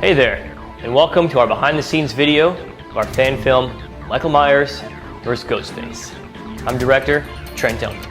Hey there, and welcome to our behind-the-scenes video of our fan film, Michael Myers vs. Ghostface. I'm director Trent Duncan.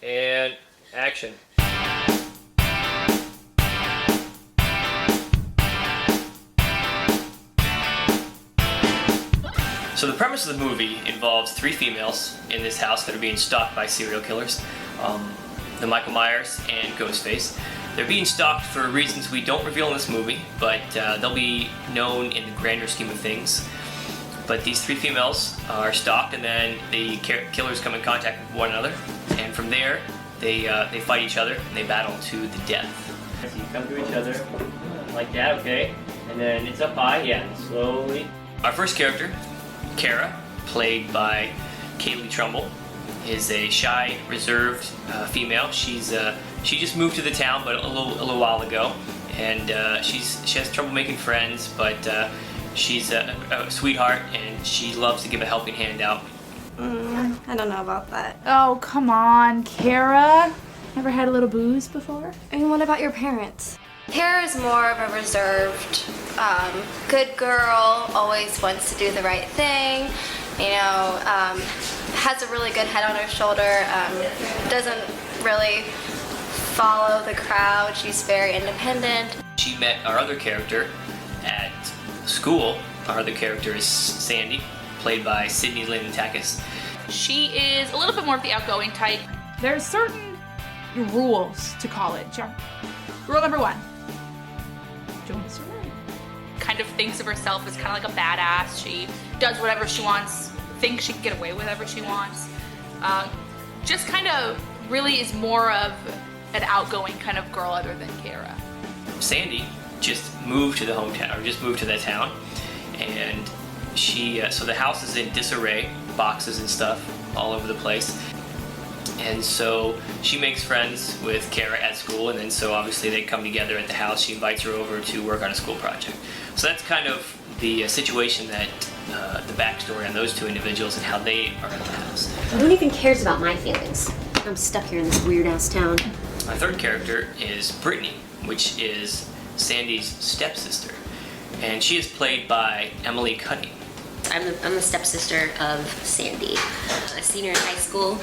And action. So the premise of the movie involves three females in this house that are being stalked by serial killers, the Michael Myers and Ghostface. They're being stalked for reasons we don't reveal in this movie, but they'll be known in the grander scheme of things. But these three females are stalked, and then the killers come in contact with one another, and from there they fight each other and they battle to the death. So you come to each other like that, okay, and then it's up high, yeah, slowly. Our first character, Kara, played by Kaylea Trumbull, is a shy, reserved female. She just moved to the town, but a little while ago, and she has trouble making friends, but she's a sweetheart, and she loves to give a helping hand out. I don't know about that. Oh, come on, Kara. Never had a little booze before? And what about your parents? Kara's more of a reserved, good girl, always wants to do the right thing, has a really good head on her shoulder, doesn't really follow the crowd, she's very independent. She met our other character at school. Our other character is Sandy, played by Sydni, Lynn, and Takacs. She is a little bit more of the outgoing type. There's certain rules to college. Rule number one, join the sorority. Kind of thinks of herself as kind of like a badass. She does whatever she wants, thinks she can get away with whatever she wants. Just kind of really is more of an outgoing kind of girl other than Kara. Sandy just moved to the hometown, or just moved to that town, and so the house is in disarray, boxes and stuff all over the place, and so she makes friends with Kara at school, and then so obviously they come together at the house. She invites her over to work on a school project. So that's kind of the situation, that the backstory on those two individuals and how they are in the house. Who even cares about my feelings? I'm stuck here in this weird-ass town. Our third character is Brittany, which is Sandy's stepsister, and she is played by Emily Cuddy. I'm the stepsister of Sandy, a senior in high school,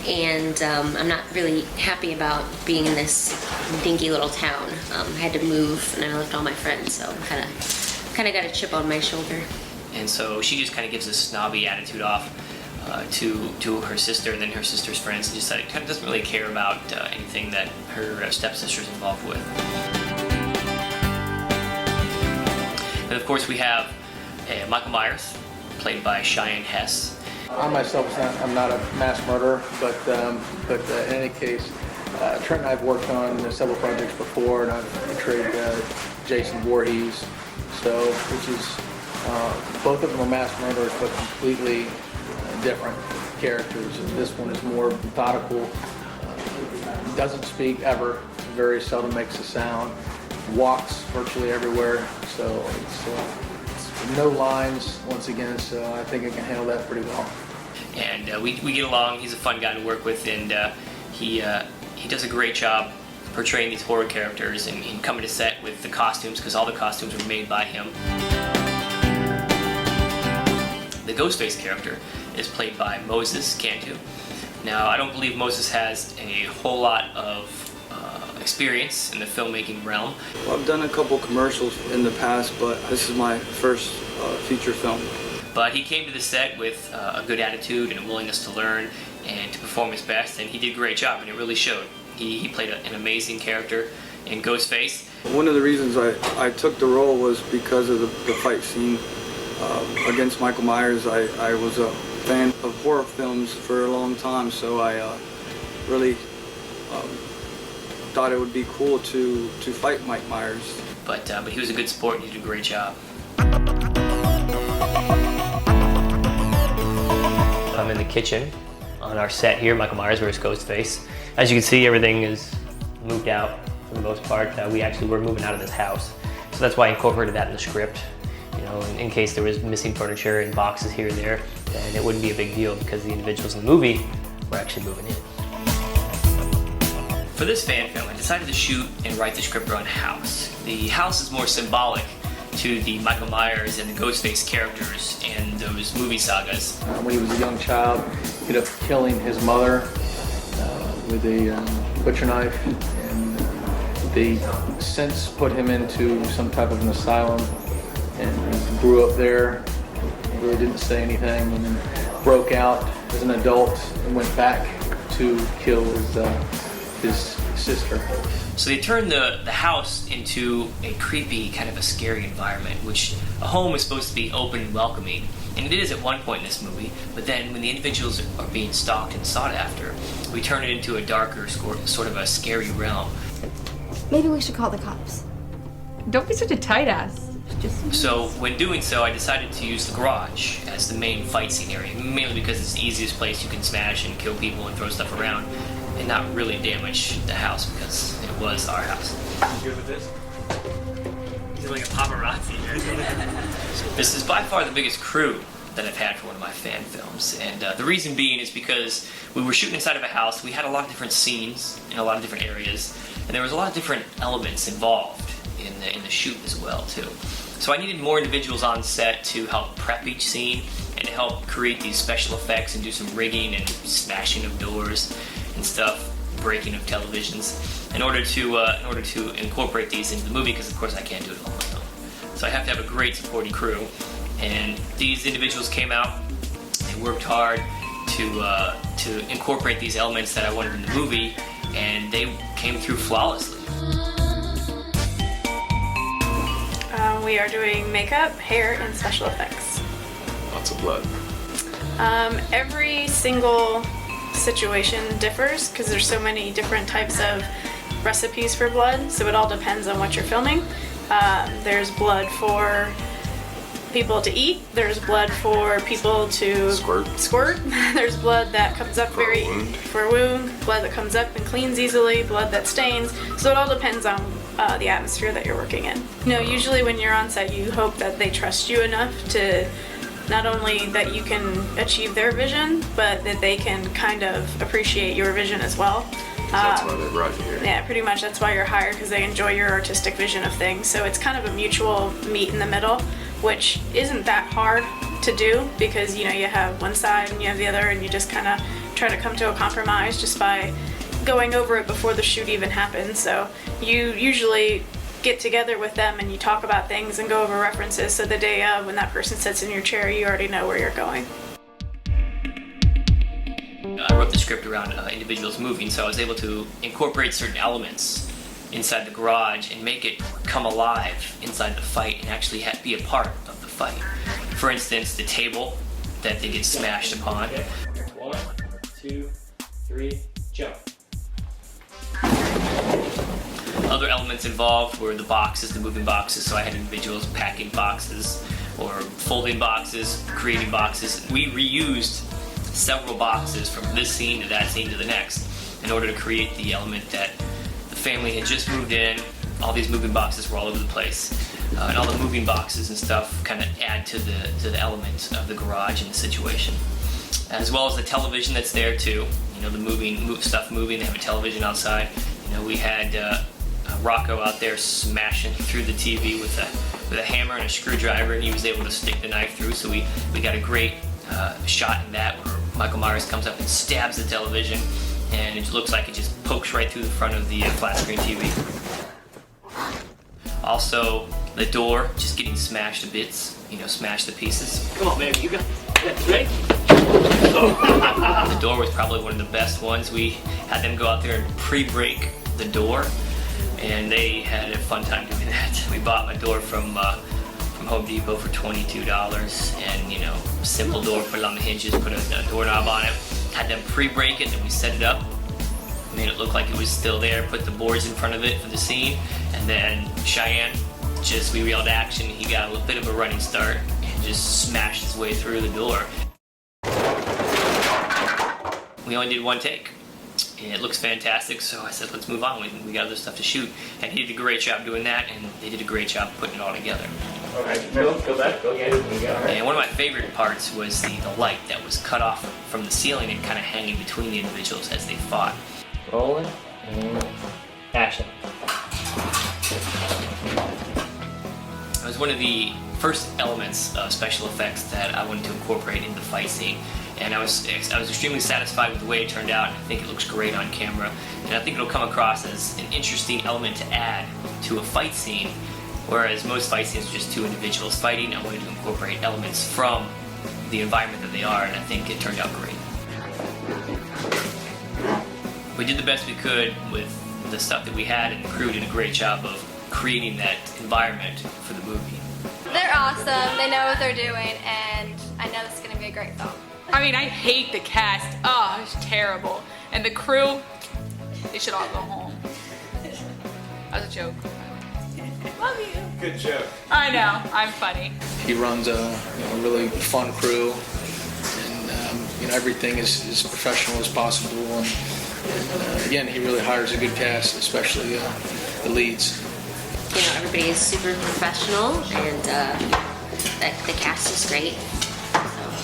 and I'm not really happy about being in this dinky little town. I had to move, and I left all my friends, so I kind of got a chip on my shoulder. And so she just kind of gives a snobby attitude off to her sister and then her sister's friends, and just kind of doesn't really care about anything that her stepsister's involved with. And of course we have Michael Myers, played by Cheyenne Hess. I myself, I'm not a mass murderer, but in any case, Trent and I have worked on several projects before, and I've portrayed Jason Voorhees, which is, both of them are mass murderers, but completely different characters. And this one is more methodical, doesn't speak ever, very seldom makes a sound, walks virtually everywhere, so it's no lines once again, so I think I can handle that pretty well. And we get along. He's a fun guy to work with, and he does a great job portraying these horror characters and coming to set with the costumes, because all the costumes were made by him. The Ghostface character is played by Moses Cantu. Now, I don't believe Moses has a whole lot of experience in the filmmaking realm. Well, I've done a couple commercials in the past, but this is my first feature film. But he came to the set with a good attitude and a willingness to learn and to perform his best, and he did a great job, and it really showed. He played an amazing character in Ghostface. One of the reasons I took the role was because of the fight scene against Michael Myers. I was fan of horror films for a long time, so I really thought it would be cool to fight Mike Myers. But he was a good sport and he did a great job. I'm in the kitchen on our set here, Michael Myers vs. Ghostface. As you can see, everything is moved out for the most part. We actually were moving out of this house, so that's why I incorporated that in the script. You know, in case there was missing furniture and boxes here and there, then it wouldn't be a big deal because the individuals in the movie were actually moving in. For this fan film, I decided to shoot and write the script around a house. The house is more symbolic to the Michael Myers and the Ghostface characters and those movie sagas. When he was a young child, he ended up killing his mother with a butcher knife, and they since put him into some type of an asylum, and he grew up there, really didn't say anything, and then broke out as an adult and went back to kill his sister. So they turned the house into a creepy, kind of a scary environment, which a home is supposed to be open and welcoming. And it is at one point in this movie, but then when the individuals are being stalked and sought after, we turn it into a darker, sort of a scary realm. Maybe we should call the cops. Don't be such a tight ass. So when doing so, I decided to use the garage as the main fight scene area, mainly because it's the easiest place you can smash and kill people and throw stuff around and not really damage the house because it was our house. You good with this? He's like a paparazzi. This is by far the biggest crew that I've had for one of my fan films, and the reason being is because we were shooting inside of a house. We had a lot of different scenes in a lot of different areas, and there was a lot of different elements involved in the shoot as well too. So I needed more individuals on set to help prep each scene and to help create these special effects and do some rigging and smashing of doors and stuff, breaking of televisions, in order to incorporate these into the movie, because of course I can't do it all on my own. So I have to have a great supporting crew, and these individuals came out, they worked hard to incorporate these elements that I wanted in the movie, and they came through flawlessly. We are doing makeup, hair, and special effects. Lots of blood. Every single situation differs because there's so many different types of recipes for blood, so it all depends on what you're filming. There's blood for people to eat, there's blood for people to squirt. There's blood that comes up for a wound, blood that comes up and cleans easily, blood that stains, so it all depends on the atmosphere that you're working in. You know, usually when you're on set, you hope that they trust you enough to not only that you can achieve their vision, but that they can kind of appreciate your vision as well. That's why they brought you here. Yeah, pretty much that's why you're hired, because they enjoy your artistic vision of things. So it's kind of a mutual meet in the middle, which isn't that hard to do because, you know, you have one side and you have the other, and you just kind of try to come to a compromise just by going over it before the shoot even happens. So you usually get together with them and you talk about things and go over references, so the day of, when that person sits in your chair, you already know where you're going. I wrote the script around individuals moving, so I was able to incorporate certain elements inside the garage and make it come alive inside the fight and actually be a part of the fight. For instance, the table that they get smashed upon. 1, 2, 3, jump. Other elements involved were the boxes, the moving boxes, so I had individuals packing boxes or folding boxes, creating boxes. We reused several boxes from this scene to that scene to the next in order to create the element that the family had just moved in. All these moving boxes were all over the place. And all the moving boxes and stuff kind of add to the element of the garage and the situation. As well as the television that's there too. You know, the stuff moving, they have a television outside. You know, we had Rocco out there smashing through the TV with a hammer and a screwdriver, and he was able to stick the knife through, so we got a great shot in that where Michael Myers comes up and stabs the television, and it looks like it just pokes right through the front of the flat screen TV. Also, the door just getting smashed to bits, you know, smashed to pieces. Come on, baby, you got it, right? The door was probably one of the best ones. We had them go out there and pre-break the door, and they had a fun time doing that. We bought a door from Home Home Depot for $22, and you know, simple door, put it on the hinges, put a doorknob on it. Had them pre-break it, then we set it up, made it look like it was still there, put the boards in front of it for the scene, and then Cheyenne, we reeled action. He got a little bit of a running start and just smashed his way through the door. We only did one take. And it looks fantastic, so I said, let's move on. We got other stuff to shoot. And he did a great job doing that, and they did a great job putting it all together. Okay, go back, go again. And one of my favorite parts was the light that was cut off from the ceiling and kind of hanging between the individuals as they fought. Rolling and action. It was one of the first elements of special effects that I wanted to incorporate in the fight scene. And I was extremely satisfied with the way it turned out. I think it looks great on camera, and I think it'll come across as an interesting element to add to a fight scene, whereas most fight scenes are just two individuals fighting. I wanted to incorporate elements from the environment that they are, and I think it turned out great. We did the best we could with the stuff that we had, and the crew did a great job of creating that environment for the movie. They're awesome. They know what they're doing, and I know this is going to be a great film. I mean, I hate the cast. Oh, it's terrible. And the crew, they should all go home. That was a joke. Love you. Good joke. I know, I'm funny. He runs a really fun crew, and everything is as professional as possible. And again, he really hires a good cast, especially the leads. You know, everybody is super professional, and the cast is great. So,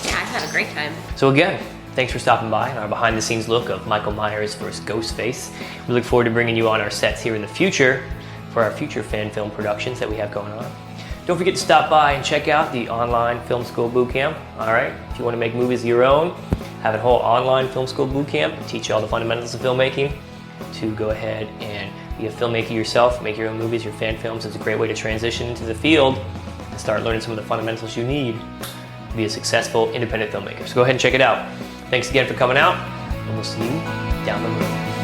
yeah, I've had a great time. So again, thanks for stopping by on our behind-the-scenes look of Michael Myers vs. Ghostface. We look forward to bringing you on our sets here in the future for our future fan film productions that we have going on. Don't forget to stop by and check out the online film school boot camp. All right, if you want to make movies of your own, have a whole online film school boot camp, teach you all the fundamentals of filmmaking. To go ahead and be a filmmaker yourself, make your own movies, your fan films. It's a great way to transition into the field and start learning some of the fundamentals you need to be a successful independent filmmaker. So go ahead and check it out. Thanks again for coming out, and we'll see you down the road.